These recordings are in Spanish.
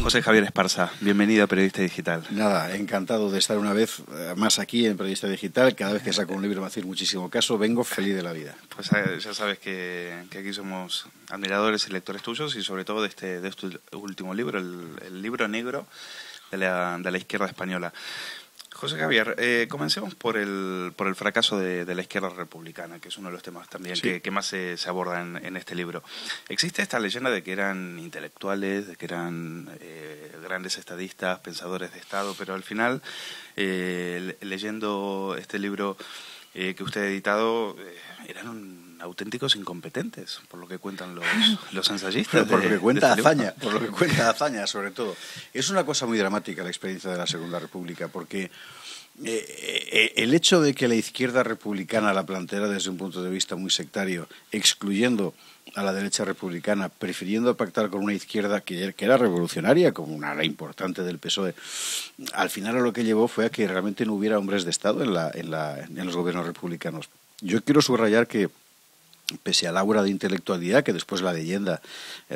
José Javier Esparza, bienvenido a Periodista Digital. Nada, encantado de estar una vez más aquí en Periodista Digital. Cada vez que saco un libro me hace muchísimo caso, vengo feliz de la vida. Pues ya sabes que aquí somos admiradores y lectores tuyos y sobre todo de este último libro, el libro negro de la izquierda española. José Javier, comencemos por el fracaso de la izquierda republicana, que es uno de los temas también sí, que más se aborda en este libro. Existe esta leyenda de que eran intelectuales, de que eran grandes estadistas, pensadores de Estado, pero al final, leyendo este libro que usted ha editado, eran auténticos incompetentes, por lo que cuentan los ensayistas. Por lo que cuenta Azaña, sobre todo. Es una cosa muy dramática la experiencia de la Segunda República, porque el hecho de que la izquierda republicana la planteara desde un punto de vista muy sectario, excluyendo a la derecha republicana, prefiriendo pactar con una izquierda que era revolucionaria, como una ala importante del PSOE, al final lo que llevó fue a que realmente no hubiera hombres de Estado en los gobiernos republicanos. Yo quiero subrayar que, pese al aura de intelectualidad que después la leyenda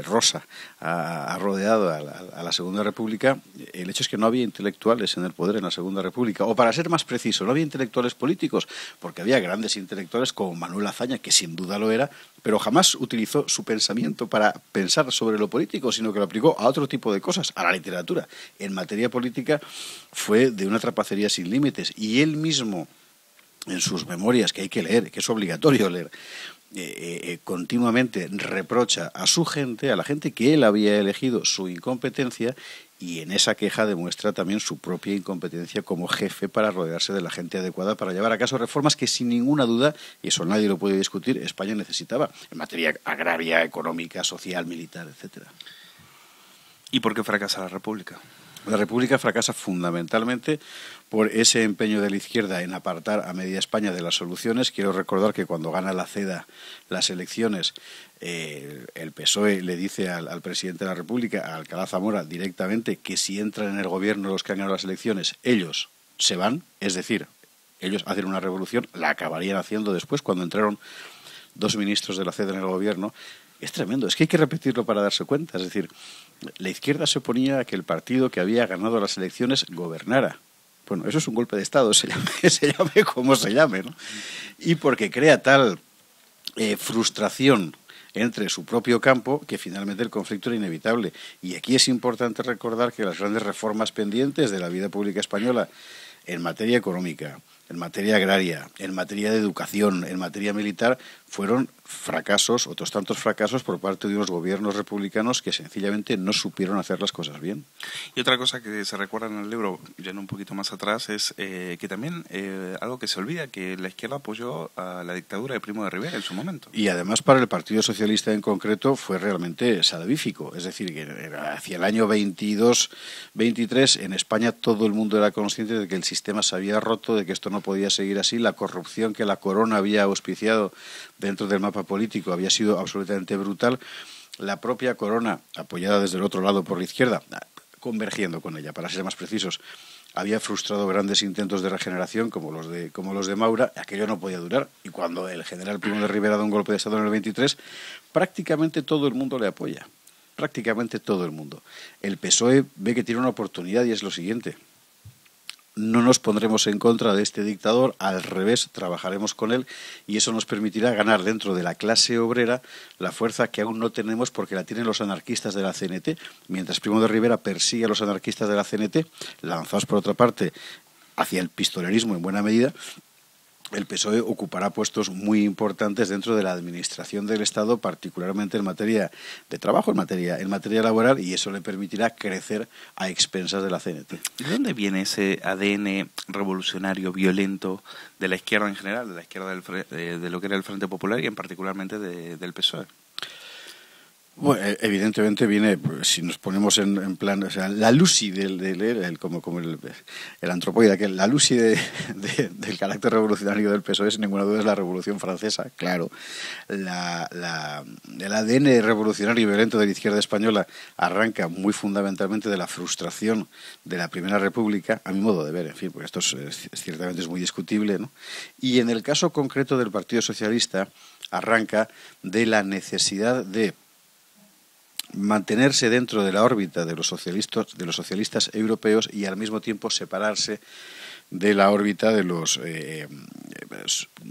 rosa ha rodeado a la Segunda República, el hecho es que no había intelectuales en el poder en la Segunda República, o para ser más preciso, no había intelectuales políticos, porque había grandes intelectuales como Manuel Azaña, que sin duda lo era, pero jamás utilizó su pensamiento para pensar sobre lo político, sino que lo aplicó a otro tipo de cosas, a la literatura. En materia política fue de una trapacería sin límites, y él mismo, en sus memorias, que hay que leer, que es obligatorio leer, continuamente reprocha a su gente, a la gente que él había elegido, su incompetencia, y en esa queja demuestra también su propia incompetencia como jefe para rodearse de la gente adecuada para llevar a cabo reformas que sin ninguna duda, y eso nadie lo puede discutir, España necesitaba en materia agraria, económica, social, militar, etcétera. ¿Y por qué fracasa la República? La República fracasa fundamentalmente por ese empeño de la izquierda en apartar a media España de las soluciones. Quiero recordar que cuando gana la CEDA las elecciones, el PSOE le dice al presidente de la República, a Alcalá Zamora, directamente que si entran en el gobierno los que han ganado las elecciones, ellos se van, es decir, ellos hacen una revolución, la acabarían haciendo después cuando entraron dos ministros de la CEDA en el gobierno. Es tremendo, es que hay que repetirlo para darse cuenta, es decir, la izquierda se oponía a que el partido que había ganado las elecciones gobernara. Bueno, eso es un golpe de Estado, se llame como se llame, ¿no? Y porque crea tal frustración entre su propio campo que finalmente el conflicto era inevitable. Y aquí es importante recordar que las grandes reformas pendientes de la vida pública española en materia económica, en materia agraria, en materia de educación, en materia militar, fueron fracasos, otros tantos fracasos por parte de unos gobiernos republicanos que sencillamente no supieron hacer las cosas bien. Y otra cosa que se recuerda en el libro, yendo un poquito más atrás, es que también algo que se olvida, que la izquierda apoyó a la dictadura de Primo de Rivera en su momento. Y además para el Partido Socialista en concreto fue realmente salvífico, es decir, que hacia el año 22-23 en España todo el mundo era consciente de que el sistema se había roto, de que esto no podía seguir así, la corrupción que la corona había auspiciado dentro del mapa político había sido absolutamente brutal. La propia corona, apoyada desde el otro lado por la izquierda, convergiendo con ella, para ser más precisos, había frustrado grandes intentos de regeneración como los de Maura. Aquello no podía durar, y cuando el general Primo de Rivera da un golpe de Estado en el 23, prácticamente todo el mundo le apoya, prácticamente todo el mundo. El PSOE ve que tiene una oportunidad y es lo siguiente: no nos pondremos en contra de este dictador, al revés, trabajaremos con él, y eso nos permitirá ganar dentro de la clase obrera la fuerza que aún no tenemos porque la tienen los anarquistas de la CNT. Mientras Primo de Rivera persigue a los anarquistas de la CNT, lanzados por otra parte hacia el pistolerismo en buena medida, el PSOE ocupará puestos muy importantes dentro de la administración del Estado, particularmente en materia de trabajo, en materia laboral, y eso le permitirá crecer a expensas de la CNT. ¿De dónde viene ese ADN revolucionario, violento, de la izquierda en general, de la izquierda de lo que era el Frente Popular y en particularmente del PSOE? Bueno, evidentemente viene, si nos ponemos en plan, o sea, la Lucy como el antropoide aquel, la Lucy del carácter revolucionario del PSOE, sin ninguna duda, es la Revolución Francesa, claro. El ADN revolucionario y violento de la izquierda española arranca muy fundamentalmente de la frustración de la Primera República, a mi modo de ver, en fin, porque esto ciertamente es muy discutible, ¿no? Y en el caso concreto del Partido Socialista, arranca de la necesidad de mantenerse dentro de la órbita de los socialistas europeos y al mismo tiempo separarse de la órbita de los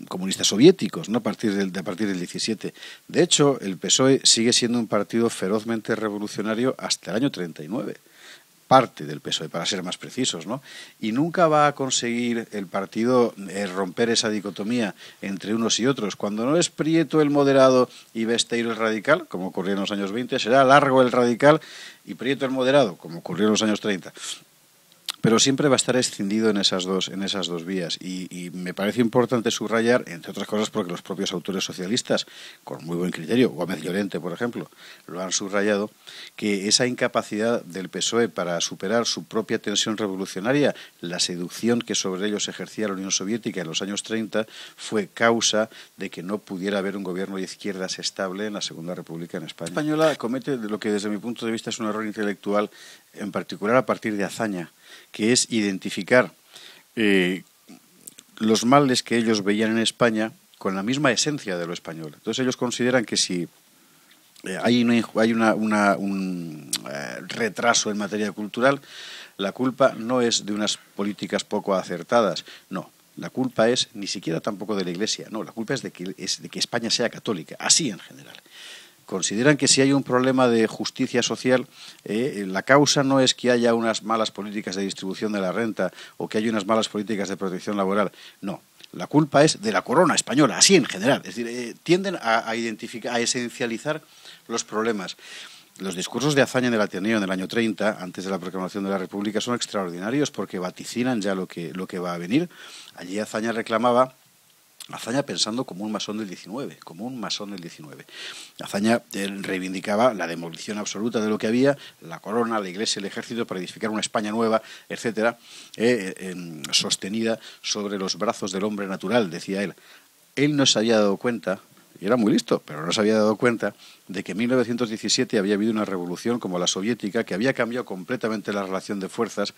comunistas soviéticos, ¿no? a partir del 17. De hecho, el PSOE sigue siendo un partido ferozmente revolucionario hasta el año 39. Parte del PSOE, para ser más precisos, ¿no? Y nunca va a conseguir el partido romper esa dicotomía entre unos y otros. Cuando no es Prieto el moderado y Besteiro el radical, como ocurrió en los años 20, será Largo el radical y Prieto el moderado, como ocurrió en los años 30. Pero siempre va a estar escindido en esas dos vías. Y me parece importante subrayar, entre otras cosas porque los propios autores socialistas, con muy buen criterio, Gómez Llorente, por ejemplo, lo han subrayado, que esa incapacidad del PSOE para superar su propia tensión revolucionaria, la seducción que sobre ellos ejercía la Unión Soviética en los años 30, fue causa de que no pudiera haber un gobierno de izquierdas estable en la Segunda República en España. La española comete lo que desde mi punto de vista es un error intelectual, en particular a partir de Azaña, que es identificar los males que ellos veían en España con la misma esencia de lo español. Entonces ellos consideran que si hay un retraso en materia cultural, la culpa no es de unas políticas poco acertadas, no. La culpa es ni siquiera tampoco de la Iglesia, no, la culpa es de que España sea católica, así en general. Consideran que si hay un problema de justicia social, la causa no es que haya unas malas políticas de distribución de la renta o que haya unas malas políticas de protección laboral. No, la culpa es de la corona española, así en general. Es decir, tienden a identificar, a esencializar los problemas. Los discursos de Azaña en el Ateneo en el año 30, antes de la proclamación de la República, son extraordinarios porque vaticinan ya lo que va a venir. Allí Azaña pensando como un masón del 19, Azaña reivindicaba la demolición absoluta de lo que había, la corona, la iglesia, el ejército, para edificar una España nueva, etcétera, sostenida sobre los brazos del hombre natural, decía él. Él no se había dado cuenta, y era muy listo, pero no se había dado cuenta de que en 1917 había habido una revolución como la soviética que había cambiado completamente la relación de fuerzas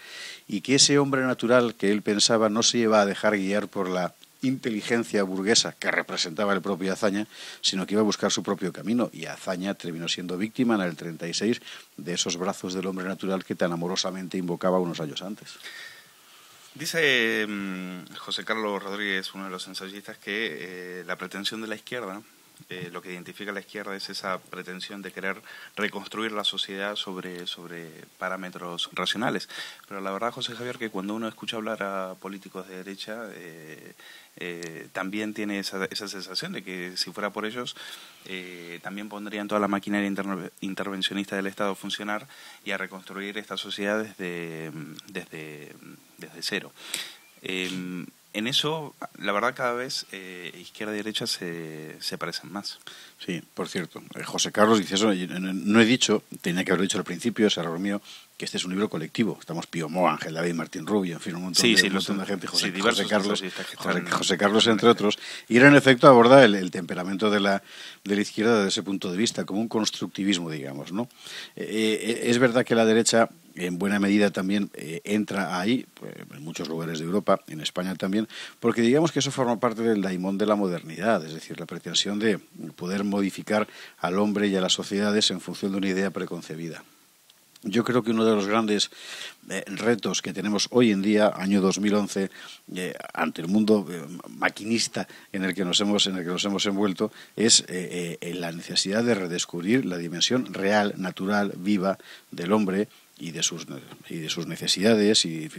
y que ese hombre natural que él pensaba no se iba a dejar guiar por la inteligencia burguesa que representaba el propio Azaña, sino que iba a buscar su propio camino, y Azaña terminó siendo víctima en el 36 de esos brazos del hombre natural que tan amorosamente invocaba unos años antes. Dice José Carlos Rodríguez, uno de los ensayistas, que la pretensión de la izquierda, lo que identifica a la izquierda es esa pretensión de querer reconstruir la sociedad sobre parámetros racionales. Pero la verdad, José Javier, que cuando uno escucha hablar a políticos de derecha, también tiene esa sensación de que si fuera por ellos, también pondrían toda la maquinaria intervencionista del Estado a funcionar y a reconstruir esta sociedad desde cero. En eso, la verdad, cada vez izquierda y derecha se parecen más. Sí, por cierto, José Carlos dice eso. No he dicho, tenía que haber dicho al principio, es error mío, que este es un libro colectivo. Estamos Pío Mo, Ángel David, Martín Rubio, en fin, un montón de gente, José Carlos, entre otros. Y en efecto aborda el temperamento de la izquierda desde ese punto de vista, como un constructivismo, digamos, ¿no? Es verdad que la derecha en buena medida también entra ahí, pues, en muchos lugares de Europa, en España también, porque digamos que eso forma parte del daimón de la modernidad, es decir, la pretensión de poder modificar al hombre y a las sociedades en función de una idea preconcebida. Yo creo que uno de los grandes retos que tenemos hoy en día, año 2011, ante el mundo maquinista en el que nos hemos envuelto, es la necesidad de redescubrir la dimensión real, natural, viva del hombre y de sus necesidades y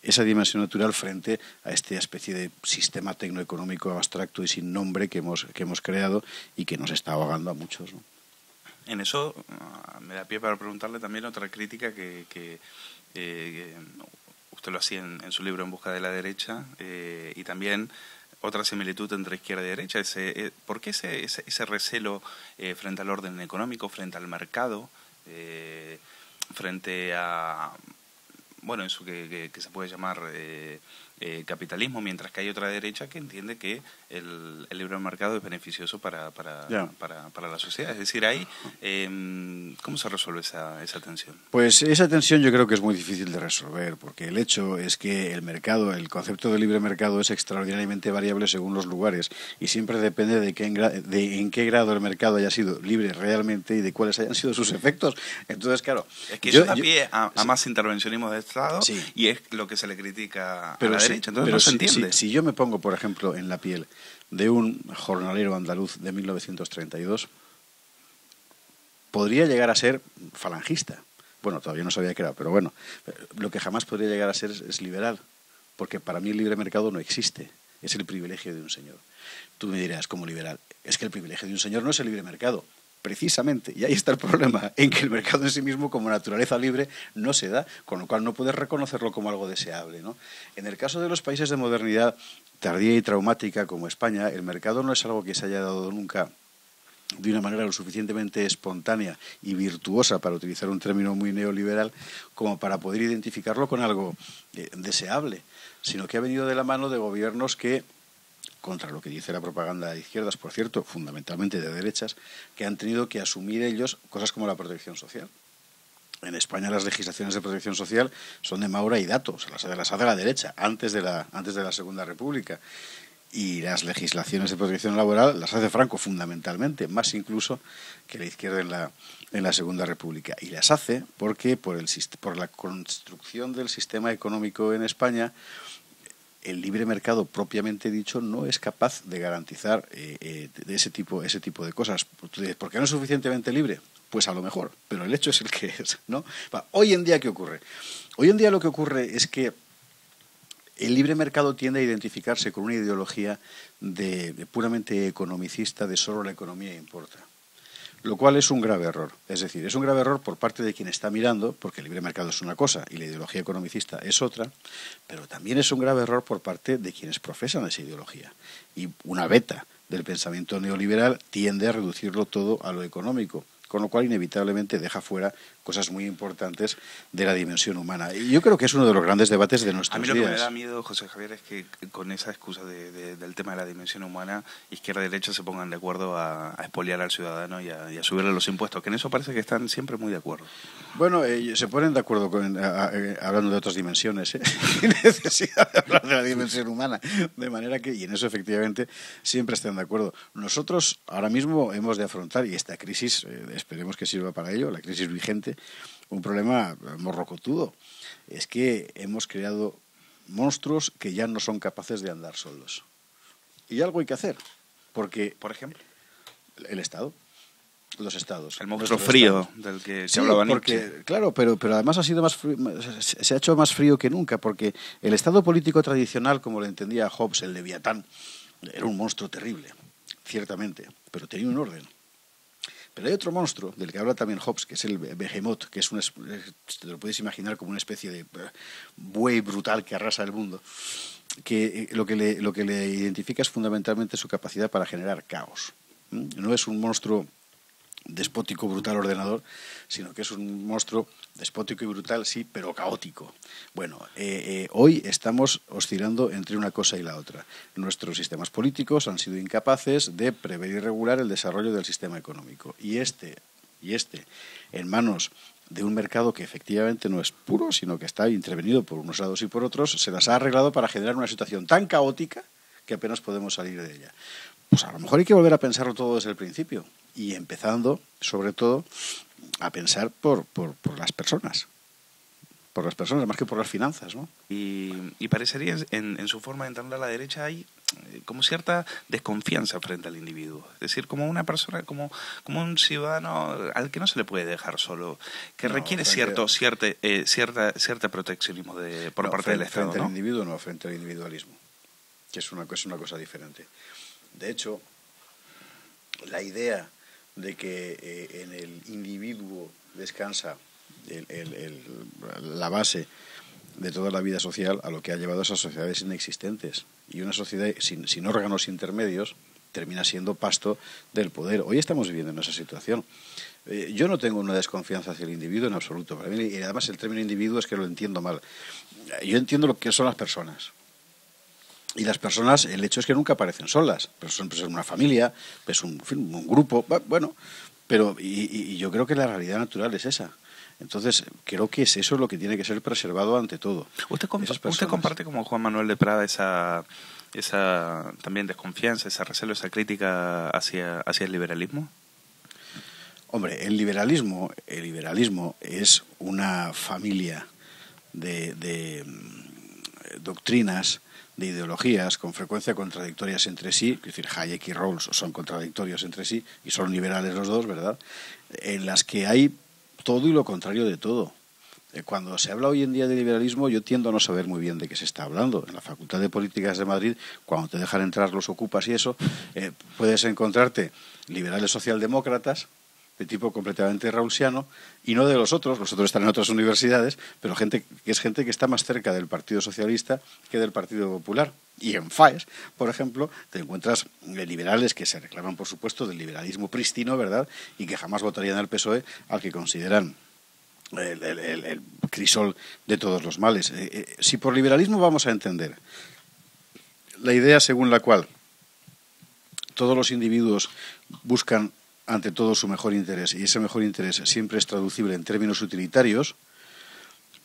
esa dimensión natural frente a esta especie de sistema tecnoeconómico abstracto y sin nombre que hemos creado y que nos está ahogando a muchos, ¿no? En eso me da pie para preguntarle también otra crítica que usted lo hacía en su libro En busca de la derecha, y también otra similitud entre izquierda y derecha. ¿Por qué ese recelo frente al orden económico, frente al mercado, frente a, bueno, eso que se puede llamar capitalismo, mientras que hay otra derecha que entiende que el libre mercado es beneficioso para la sociedad. Es decir, ahí, ¿cómo se resuelve esa tensión? Pues esa tensión yo creo que es muy difícil de resolver, porque el hecho es que el mercado, el concepto de libre mercado es extraordinariamente variable según los lugares y siempre depende de en qué grado el mercado haya sido libre realmente y de cuáles hayan sido sus efectos. Entonces, claro... Es que eso da pie a más intervencionismo de Estado, sí, y es lo que se le critica pero a la derecha. Entonces no se entiende. Si yo me pongo, por ejemplo, en la piel de un jornalero andaluz de 1932, podría llegar a ser falangista. Bueno, todavía no sabía qué era, pero bueno, lo que jamás podría llegar a ser es liberal, porque para mí el libre mercado no existe, es el privilegio de un señor. Tú me dirás, como liberal, es que el privilegio de un señor no es el libre mercado. Precisamente, y ahí está el problema, en que el mercado en sí mismo como naturaleza libre no se da, con lo cual no puedes reconocerlo como algo deseable, ¿no? En el caso de los países de modernidad tardía y traumática como España, el mercado no es algo que se haya dado nunca de una manera lo suficientemente espontánea y virtuosa, para utilizar un término muy neoliberal, como para poder identificarlo con algo deseable, sino que ha venido de la mano de gobiernos que, contra lo que dice la propaganda de izquierdas, por cierto, fundamentalmente de derechas, que han tenido que asumir ellos cosas como la protección social. En España las legislaciones de protección social son de Maura y Dato, las hace la derecha, antes de la Segunda República. Y las legislaciones de protección laboral las hace Franco fundamentalmente, más incluso que la izquierda en la Segunda República. Y las hace porque por la construcción del sistema económico en España, el libre mercado propiamente dicho no es capaz de garantizar de ese tipo de cosas. ¿Por qué no es suficientemente libre? Pues a lo mejor, pero el hecho es el que es, ¿no? Hoy en día, ¿qué ocurre? Hoy en día lo que ocurre es que el libre mercado tiende a identificarse con una ideología de puramente economicista, de solo la economía importa. Lo cual es un grave error. Es decir, es un grave error por parte de quien está mirando, porque el libre mercado es una cosa y la ideología economicista es otra, pero también es un grave error por parte de quienes profesan esa ideología. Y una beta del pensamiento neoliberal tiende a reducirlo todo a lo económico, con lo cual inevitablemente deja fuera cosas muy importantes de la dimensión humana. Y yo creo que es uno de los grandes debates de nuestros días. A mí lo que me da miedo, José Javier, es que con esa excusa del tema de la dimensión humana, izquierda y derecha se pongan de acuerdo a expoliar al ciudadano y a subirle los impuestos, que en eso parece que están siempre muy de acuerdo. Bueno, se ponen de acuerdo hablando de otras dimensiones, sin necesidad de hablar de la dimensión humana, de manera que, y en eso efectivamente siempre están de acuerdo. Nosotros ahora mismo hemos de afrontar, y esta crisis, esperemos que sirva para ello, la crisis vigente, un problema morrocotudo. Es que hemos creado monstruos que ya no son capaces de andar solos. Y algo hay que hacer, porque, por ejemplo, el Estado. Los estados. El monstruo frío del que se hablaba Nietzsche. Claro, pero además se ha hecho más frío que nunca, porque el estado político tradicional, como lo entendía Hobbes, el Leviatán, era un monstruo terrible, ciertamente, pero tenía un orden. Pero hay otro monstruo, del que habla también Hobbes, que es el Behemoth, que te lo puedes imaginar como una especie de buey brutal que arrasa el mundo, que lo que le identifica es fundamentalmente su capacidad para generar caos. No es un monstruo despótico, brutal, ordenador, sino que es un monstruo despótico y brutal, sí, pero caótico. Bueno, hoy estamos oscilando entre una cosa y la otra. Nuestros sistemas políticos han sido incapaces de prever y regular el desarrollo del sistema económico. Y este, en manos de un mercado que efectivamente no es puro, sino que está intervenido por unos lados y por otros, se las ha arreglado para generar una situación tan caótica que apenas podemos salir de ella. Pues a lo mejor hay que volver a pensarlo todo desde el principio. Y empezando, sobre todo, a pensar por las personas. Por las personas, más que por las finanzas, ¿no? Y parecería, en su forma de entender a la derecha, hay como cierta desconfianza frente al individuo. Es decir, como una persona, como un ciudadano al que no se le puede dejar solo, que requiere cierto proteccionismo por parte del Estado. Frente al individuo, no, frente al individualismo, que es una cosa diferente. De hecho, la idea de que en el individuo descansa la base de toda la vida social, a lo que ha llevado a esas sociedades inexistentes. Y una sociedad sin órganos intermedios termina siendo pasto del poder. Hoy estamos viviendo en esa situación. Yo no tengo una desconfianza hacia el individuo en absoluto. Para mí, y además el término individuo es que lo entiendo mal. Yo entiendo lo que son las personas. Y las personas, el hecho es que nunca aparecen solas, pero son una familia, es un grupo, bueno, pero y yo creo que la realidad natural es esa. Entonces, creo que es eso lo que tiene que ser preservado ante todo. ¿Usted comparte como Juan Manuel de Prada esa también desconfianza, ese recelo, esa crítica hacia el liberalismo? Hombre, el liberalismo es una familia de doctrinas, de ideologías con frecuencia contradictorias entre sí, es decir, Hayek y Rawls son contradictorios entre sí y son liberales los dos, ¿verdad? En las que hay todo y lo contrario de todo. Cuando se habla hoy en día de liberalismo, yo tiendo a no saber muy bien de qué se está hablando. En la Facultad de Políticas de Madrid, cuando te dejan entrar los ocupas y eso, puedes encontrarte liberales socialdemócratas, de tipo completamente rawlsiano, y no de los otros están en otras universidades, pero gente que está más cerca del Partido Socialista que del Partido Popular. Y en FAES, por ejemplo, te encuentras liberales que se reclaman, por supuesto, del liberalismo prístino, ¿verdad?, y que jamás votarían al PSOE, al que consideran el crisol de todos los males. Si por liberalismo vamos a entender la idea según la cual todos los individuos buscan ante todo su mejor interés, y ese mejor interés siempre es traducible en términos utilitarios,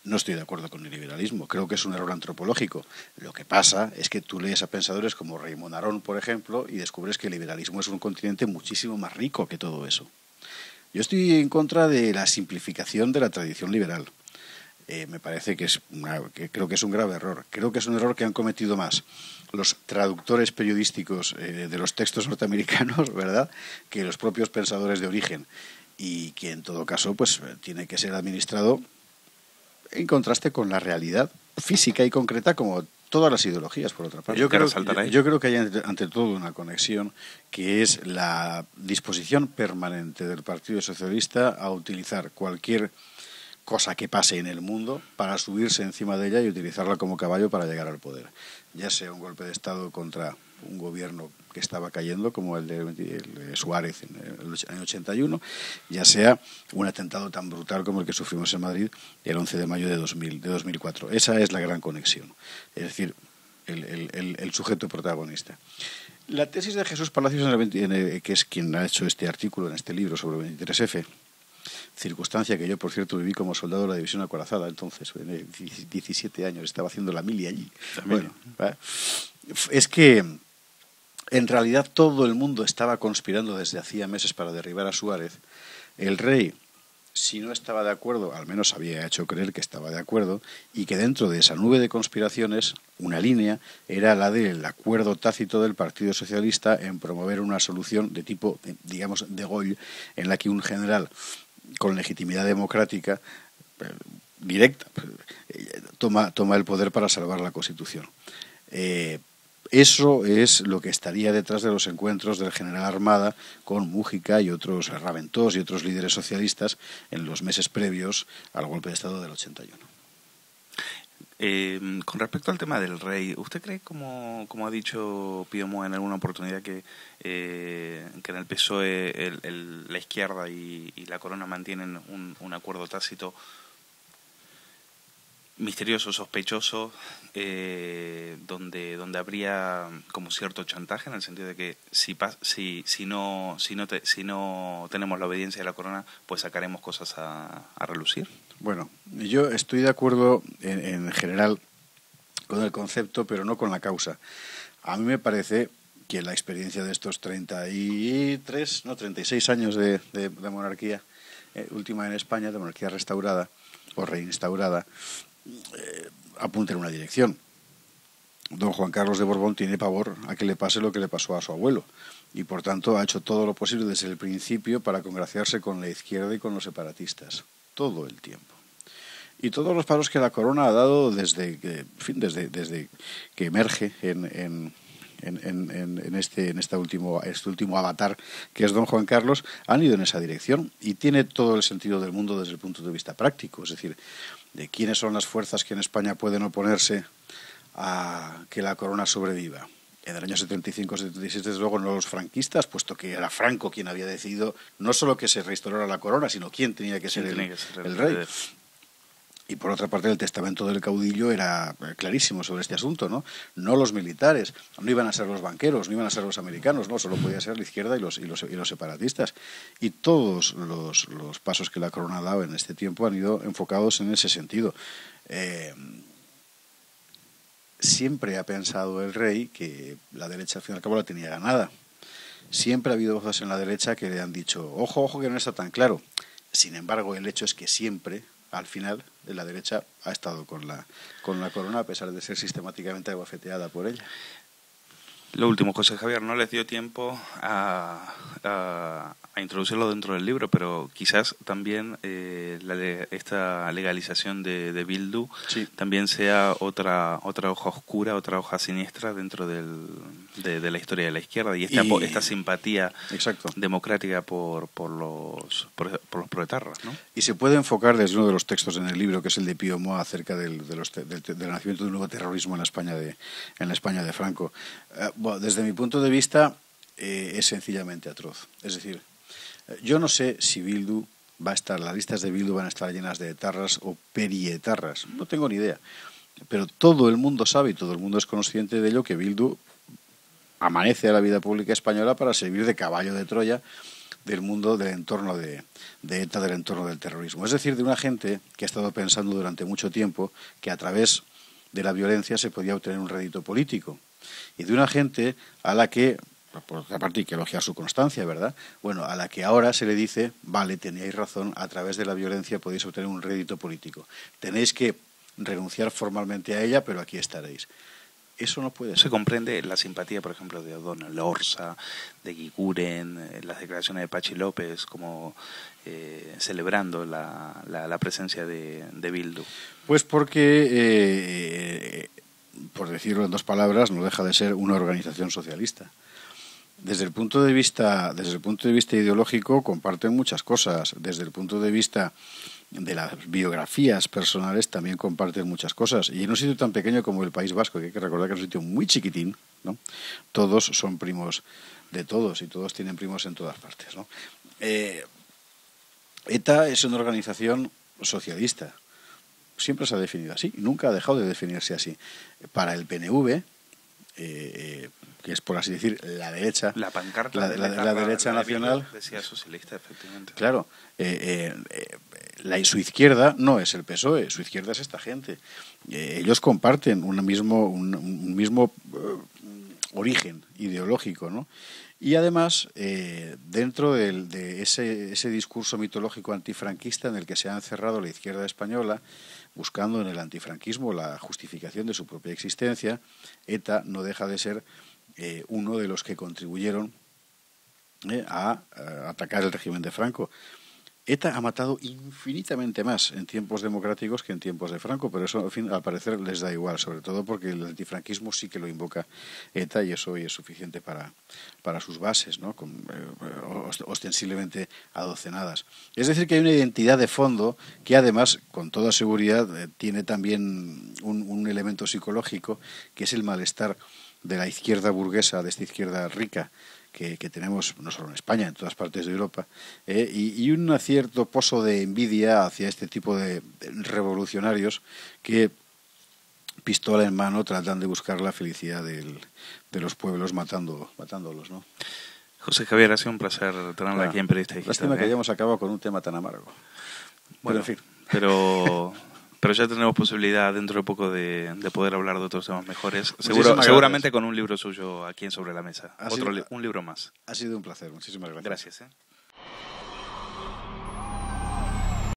no estoy de acuerdo con el liberalismo. Creo que es un error antropológico. Lo que pasa es que tú lees a pensadores como Raymond Aron, por ejemplo, y descubres que el liberalismo es un continente muchísimo más rico que todo eso. Yo estoy en contra de la simplificación de la tradición liberal. Me parece que creo que es un grave error. Creo que es un error que han cometido más los traductores periodísticos de los textos norteamericanos, ¿verdad?, que los propios pensadores de origen, y que en todo caso pues tiene que ser administrado en contraste con la realidad física y concreta, como todas las ideologías, por otra parte. Yo creo que hay ante todo una conexión, que es la disposición permanente del Partido Socialista a utilizar cualquier cosa que pase en el mundo para subirse encima de ella y utilizarla como caballo para llegar al poder. Ya sea un golpe de Estado contra un gobierno que estaba cayendo, como el de Suárez en el año 81, ya sea un atentado tan brutal como el que sufrimos en Madrid el 11 de mayo de 2004. Esa es la gran conexión, es decir, el sujeto protagonista. La tesis de Jesús Palacios, que es quien ha hecho este artículo en este libro sobre el 23F, circunstancia que yo, por cierto, viví como soldado de la división acorazada, entonces, 17 años, estaba haciendo la mili allí. Bueno, es que en realidad todo el mundo estaba conspirando desde hacía meses para derribar a Suárez. El rey, si no estaba de acuerdo, al menos había hecho creer que estaba de acuerdo, y que dentro de esa nube de conspiraciones, una línea era la del acuerdo tácito del Partido Socialista en promover una solución de tipo, digamos, de Gaulle, en la que un general con legitimidad democrática directa toma el poder para salvar la Constitución. Eso es lo que estaría detrás de los encuentros del general Armada con Mújica y otros, Raventós y otros líderes socialistas en los meses previos al golpe de Estado del 81. Con respecto al tema del rey, ¿usted cree, como ha dicho Pío Moa en alguna oportunidad, que en el PSOE la izquierda y la corona mantienen un acuerdo tácito misterioso, sospechoso, donde habría como cierto chantaje, en el sentido de que si no tenemos la obediencia de la corona, pues sacaremos cosas a relucir? Bueno, yo estoy de acuerdo en general con el concepto, pero no con la causa. A mí me parece que la experiencia de estos 36 años de monarquía última en España, de monarquía restaurada o reinstaurada, apunta en una dirección. Don Juan Carlos de Borbón tiene pavor a que le pase lo que le pasó a su abuelo, y por tanto ha hecho todo lo posible desde el principio para congraciarse con la izquierda y con los separatistas, todo el tiempo. Y todos los pasos que la corona ha dado desde que emerge en este último avatar que es don Juan Carlos, han ido en esa dirección, y tiene todo el sentido del mundo desde el punto de vista práctico, es decir, de quiénes son las fuerzas que en España pueden oponerse a que la corona sobreviva. En el año 75-76, desde luego, no los franquistas, puesto que era Franco quien había decidido no solo que se restaurara la corona, sino quién tenía que ser el rey. Y por otra parte, el testamento del caudillo era clarísimo sobre este asunto, ¿no? No los militares, no iban a ser los banqueros, no iban a ser los americanos, no, solo podía ser la izquierda y los separatistas. Y todos los pasos que la corona ha dado en este tiempo han ido enfocados en ese sentido. Siempre ha pensado el rey que la derecha al fin y al cabo la tenía ganada. Siempre ha habido voces en la derecha que le han dicho, ojo, ojo, que no está tan claro. Sin embargo, el hecho es que siempre, al final, la derecha ha estado con la corona, a pesar de ser sistemáticamente abofeteada por ella. Lo último, José Javier, no les dio tiempo a introducirlo dentro del libro, pero quizás también esta legalización de Bildu sí. también sea otra hoja oscura, otra hoja siniestra dentro de la historia de la izquierda y esta simpatía exacto. democrática por los proetarras, ¿no? Y se puede enfocar desde uno de los textos en el libro, que es el de Pío Moa, acerca del nacimiento de un nuevo terrorismo en la España de Franco. Bueno, desde mi punto de vista es sencillamente atroz. Es decir, yo no sé si Bildu va a estar, las listas de Bildu van a estar llenas de etarras o perietarras, no tengo ni idea. Pero todo el mundo sabe y todo el mundo es consciente de ello, que Bildu amanece a la vida pública española para servir de caballo de Troya del mundo del entorno de ETA, del entorno del terrorismo. Es decir, de una gente que ha estado pensando durante mucho tiempo que a través de la violencia se podía obtener un rédito político. Y de una gente a la que, por otra parte hay que elogiar su constancia, ¿verdad? Bueno, a la que ahora se le dice, vale, teníais razón, a través de la violencia podéis obtener un rédito político. Tenéis que renunciar formalmente a ella, pero aquí estaréis. Eso no puede ser. Se comprende la simpatía, por ejemplo, de O'Donnell Lorza, de Guiguren, las declaraciones de Pachi López, como celebrando la presencia de Bildu. Pues porque, por decirlo en dos palabras, no deja de ser una organización socialista. Desde el punto de vista ideológico comparten muchas cosas. Desde el punto de vista de las biografías personales también comparten muchas cosas. Y en un sitio tan pequeño como el País Vasco, que hay que recordar que es un sitio muy chiquitín, ¿no? Todos son primos de todos y todos tienen primos en todas partes, ¿no? ETA es una organización socialista. Siempre se ha definido así, nunca ha dejado de definirse así. Para el PNV, que es, por así decir, la derecha, la pancarta la derecha nacional, decía socialista, efectivamente. Claro, su izquierda no es el PSOE, su izquierda es esta gente. Ellos comparten un mismo origen ideológico, ¿no? Y además, dentro de ese discurso mitológico antifranquista en el que se ha encerrado la izquierda española, buscando en el antifranquismo la justificación de su propia existencia, ETA no deja de ser uno de los que contribuyeron a atacar el régimen de Franco. ETA ha matado infinitamente más en tiempos democráticos que en tiempos de Franco, pero eso, en fin, al parecer les da igual, sobre todo porque el antifranquismo sí que lo invoca ETA y eso hoy es suficiente para sus bases, ¿no? Ostensiblemente adocenadas. Es decir, que hay una identidad de fondo que además, con toda seguridad, tiene también un elemento psicológico, que es el malestar de la izquierda burguesa, de esta izquierda rica, que tenemos no solo en España, en todas partes de Europa, y un cierto pozo de envidia hacia este tipo de revolucionarios que, pistola en mano, tratan de buscar la felicidad de los pueblos matándolos, ¿no? José Javier, ha sido un placer tenerla aquí en Periodista Digital. Lástima que hayamos acabado con un tema tan amargo. Bueno, pero en fin. Pero ya tenemos posibilidad dentro de poco de poder hablar de otros temas mejores. Seguramente con un libro suyo aquí en Sobre la Mesa. Un libro más. Ha sido un placer. Muchísimas gracias. Gracias.